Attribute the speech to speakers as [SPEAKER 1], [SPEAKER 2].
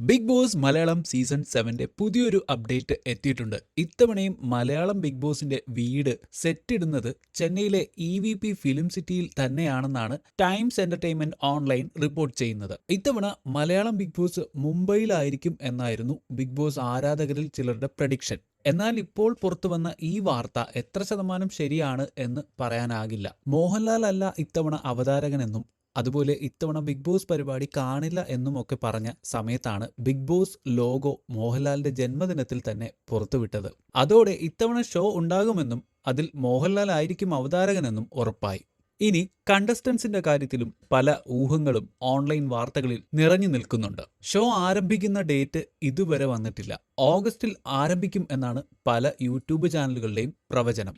[SPEAKER 1] Big boss Malayalam season 7ന്റെ പുതിയൊരു update എത്തിയിട്ടുണ്ട്. ഇത്തവണയും മലയാളം ബിഗ് ബോസിന്റെ വീട് സെറ്റിടുന്നത് ചെന്നൈയിലെ EVP ഫിലിം സിറ്റിയിൽ തന്നെയാണെന്നാണ് ടൈംസ് എന്റർടൈൻമെന്റ് ഓൺലൈൻ റിപ്പോർട്ട് ചെയ്യുന്നത്. ഇത്തവണ മലയാളം ബിഗ് ബോസ് മുംബൈയിലായിരിക്കും എന്നായിരുന്നു ബിഗ് ബോസ് ആരാധകരിൽ ചിലരുടെ പ്രഡിക്ഷൻ. എന്നാൽ ഇപ്പോൾ പുറത്തുവന്ന ഈ വാർത്ത എത്ര ശതമാനം ശരിയാണ് എന്ന് പറയാനാകില്ല. മോഹൻലാൽ അല്ല ഇത്തവണ അവതാരകനെന്നും അതുപോലെ ഇത്തവണ ബിഗ് ബോസ് പരിപാടി കാണില്ല എന്നുമൊക്കെ പറഞ്ഞ സമയത്താണ് ബിഗ് ബോസ് ലോഗോ മോഹൻലാലിന്റെ ജന്മദിനത്തിൽ തന്നെ പുറത്തുവിട്ടത്. അതോടെ ഇത്തവണ ഷോ ഉണ്ടാകുമെന്നും അതിൽ മോഹൻലാൽ ആയിരിക്കും അവതാരകനെന്നും ഉറപ്പായി. ഇനി കണ്ടസ്റ്റൻസിന്റെ കാര്യത്തിലും പല ഊഹങ്ങളും ഓൺലൈൻ വാർത്തകളിൽ നിറഞ്ഞു നിൽക്കുന്നുണ്ട്. ഷോ ആരംഭിക്കുന്ന ഡേറ്റ് ഇതുവരെ വന്നിട്ടില്ല. ഓഗസ്റ്റിൽ ആരംഭിക്കും എന്നാണ് പല യൂട്യൂബ് ചാനലുകളുടെയും പ്രവചനം.